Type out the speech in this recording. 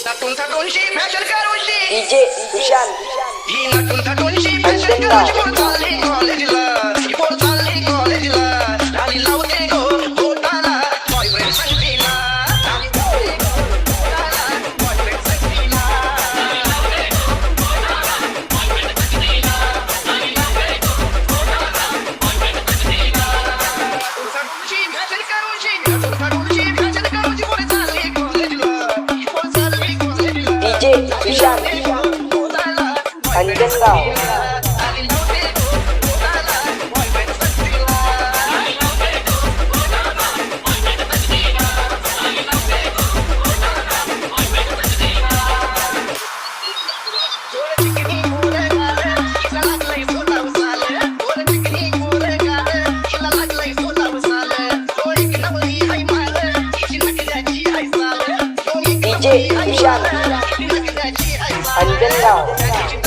नटून थटूनशी fashion करूनशी DJ विशाल ही नटून थटूनशी fashion करूनशी पोर चालली कॉलेजला पोर चालली कॉलेजला आणि लावते गो बोटाला बॉयफ्रेंड संगतीला आणि लावते गो बोटाला बॉयफ्रेंड संगतीला थटूनशी फॅशन करूनशी नटून थटूनशी फॅशन करूनशी पोर चालली कॉलेजला पोर चालली कॉलेजला डीजे विशाल अंजनगाव डीजे विशाल अंजनगाव